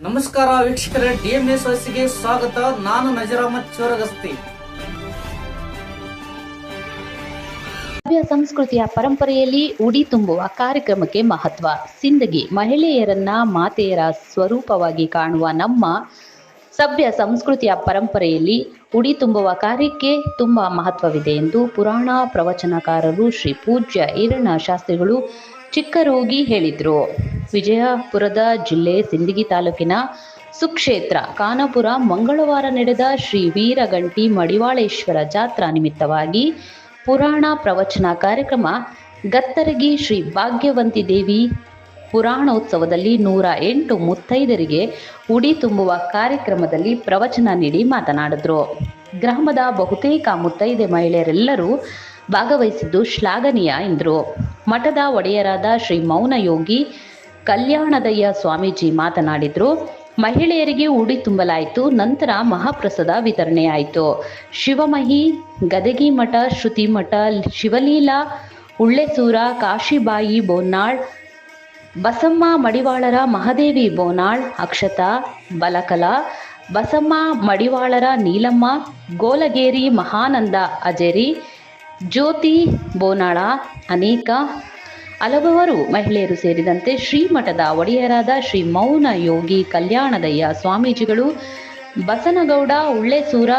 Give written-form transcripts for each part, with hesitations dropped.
ನಮಸ್ಕಾರ ವೀಕ್ಷಕರೇ, DMSOSಗೆ ಸ್ವಾಗತ. ನಾನು ನಜೀರ್ ಅಹಮದ್ ಚೋರಗಸ್ತಿ. ಕಾವ್ಯ ಸಂಸ್ಕೃತಿಯ ಪರಂಪರೆಯಲ್ಲಿ ಉಡಿ ತುಂಬುವ ಕಾರ್ಯಕ್ರಮಕ್ಕೆ ಮಹತ್ವ. ಸಿಂದಗಿ ಮಹಿಳೆಯರನ್ನ ಮಾತೆಯರ ಸ್ವರೂಪವಾಗಿ ಕಾಣುವ ನಮ್ಮ ಸಭ್ಯ ಸಂಸ್ಕೃತಿಯ ಪರಂಪರೆಯಲ್ಲಿ ಉಡಿ ತುಂಬುವ ಕಾರ್ಯಕ್ಕೆ ತುಂಬ ಮಹತ್ವವಿದೆ ಎಂದು ಪುರಾಣ ಪ್ರವಚನಕಾರರು ಶ್ರೀ ಪೂಜ್ಯ ಈರಣ್ಣ ಶಾಸ್ತ್ರಿಗಳು ಚಿಕ್ಕರೋಗಿ ಹೇಳಿದರು. ವಿಜಯಪುರದ ಜಿಲ್ಲೆ ಸಿಂದಗಿ ತಾಲೂಕಿನ ಸುಕ್ಷೇತ್ರ ಖಾನಾಪುರ ಮಂಗಳವಾರ ನಡೆದ ಶ್ರೀ ವೀರಗಂಟಿ ಮಡಿವಾಳೇಶ್ವರ ಜಾತ್ರಾ ನಿಮಿತ್ತವಾಗಿ ಪುರಾಣ ಪ್ರವಚನ ಕಾರ್ಯಕ್ರಮ ಗತ್ತರಗಿ ಶ್ರೀ ಭಾಗ್ಯವಂತಿ ದೇವಿ ಪುರಾಣೋತ್ಸವದಲ್ಲಿ 108 ಮುತ್ತೈದರಿಗೆ ಉಡಿ ತುಂಬುವ ಕಾರ್ಯಕ್ರಮದಲ್ಲಿ ಪ್ರವಚನ ನೀಡಿ ಮಾತನಾಡಿದರು. ಗ್ರಾಮದ ಬಹುತೇಕ ಮುತ್ತೈದೆ ಮಹಿಳೆಯರೆಲ್ಲರೂ ಭಾಗವಹಿಸಿದ್ದು ಶ್ಲಾಘನೀಯ ಎಂದರು. ಮಠದ ಒಡೆಯರಾದ ಶ್ರೀ ಮೌನಯೋಗಿ ಕಲ್ಯಾಣದಯ್ಯ ಸ್ವಾಮೀಜಿ ಮಾತನಾಡಿದರು. ಮಹಿಳೆಯರಿಗೆ ಉಡಿ ತುಂಬಲಾಯಿತು. ನಂತರ ಮಹಾಪ್ರಸಾದ ವಿತರಣೆಯಾಯಿತು. ಶಿವಮಹಿ, ಗದಗಿ ಮಠ, ಶ್ರುತಿ ಮಠ, ಶಿವಲೀಲಾ, ಉಳ್ಳೆಸೂರ, ಕಾಶಿಬಾಯಿ ಬೋನಾಳ್, ಬಸಮ್ಮ ಮಡಿವಾಳರ, ಮಹಾದೇವಿ ಬೋನಾಳ್, ಅಕ್ಷತಾ ಬಲಕಲ, ಬಸಮ್ಮ ಮಡಿವಾಳರ, ನೀಲಮ್ಮ ಗೋಲಗೇರಿ, ಮಹಾನಂದ ಅಜೇರಿ, ಜ್ಯೋತಿ ಬೋನಾಳ, ಅನೇಕ ಹಲವರು ಮಹಿಳೆಯರು ಸೇರಿದಂತೆ ಶ್ರೀಮಠದ ಒಡೆಯರಾದ ಶ್ರೀ ಮೌನ ಯೋಗಿ ಕಲ್ಯಾಣದಯ್ಯ ಸ್ವಾಮೀಜಿಗಳು, ಬಸನಗೌಡ ಉಳ್ಳೆಸೂರ,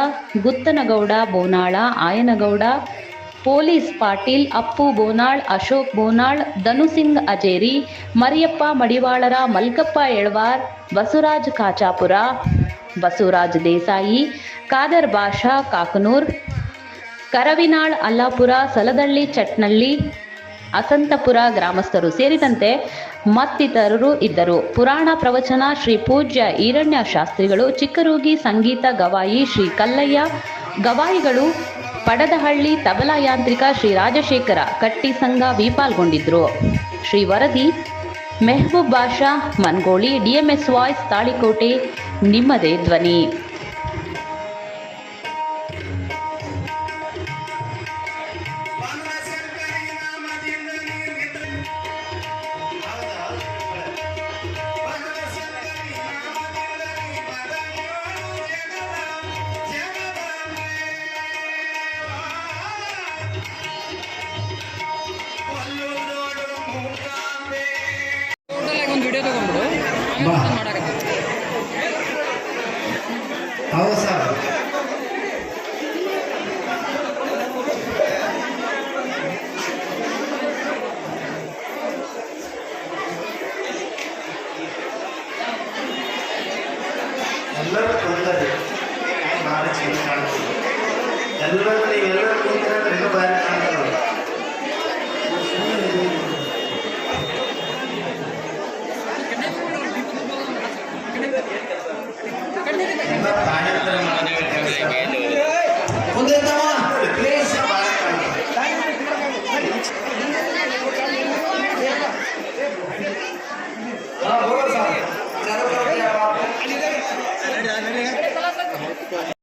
ಗುತ್ತನಗೌಡ ಬೋನಾಳ, ಆಯನಗೌಡ, ಪೊಲೀಸ್ ಪಾಟೀಲ್, ಅಪ್ಪು ಬೋನಾಳ್, ಅಶೋಕ್ ಬೋನಾಳ್, ಧನುಸಿಂಗ್ ಅಜೇರಿ, ಮರಿಯಪ್ಪ ಮಡಿವಾಳರ, ಮಲ್ಕಪ್ಪ ಎಳ್ವಾರ್, ಬಸವರಾಜ್ ಕಾಚಾಪುರ, ಬಸವರಾಜ್ ದೇಸಾಯಿ, ಖಾದರ್ ಬಾಷಾ ಕಾಕನೂರ್, ಕರವಿನಾಳ್ ಅಲ್ಲಾಪುರ, ಸಲದಳ್ಳಿ ಚಟ್ನಳ್ಳಿ, ಅಸಂತಪುರ ಗ್ರಾಮಸ್ಥರು ಸೇರಿದಂತೆ ಮತ್ತಿತರರು ಇದ್ದರು. ಪುರಾಣ ಪ್ರವಚನ ಶ್ರೀ ಪೂಜ್ಯ ಈರಣ್ಣ ಶಾಸ್ತ್ರಿಗಳು, ಚಿಕ್ಕರೋಗಿ ಸಂಗೀತ ಗವಾಯಿ ಶ್ರೀ ಕಲ್ಲಯ್ಯ, ಗವಾಯಿಗಳು ಪಡದಹಳ್ಳಿ, ತಬಲಾ ಯಾಂತ್ರಿಕ ಶ್ರೀ ರಾಜಶೇಖರ ಕಟ್ಟಿ ಸಂಘ ವಿ ಪಾಲ್ಗೊಂಡಿದ್ದರು. ಶ್ರೀ ವರದಿ ಮೆಹಬೂಬ್ ಬಾಷಾ ಮನ್ಗೋಳಿ, DMS ವಾಯ್ಸ್ ತಾಳಿಕೋಟೆ, ನಿಮ್ಮದೇ ಧ್ವನಿ. ಒಂದು ವಿಡಿಯೋ ತಗೊಂಡ್ಬಿಡು ಹೌದು ಸರ್. ಎಲ್ಲರೂ ಕುಂತಾರೆ, ನಾಳೆ ಚಂದ ಕಾಣ್ತೀವಿ. ಎಲ್ಲರೂ ಕುಂತಾರೆ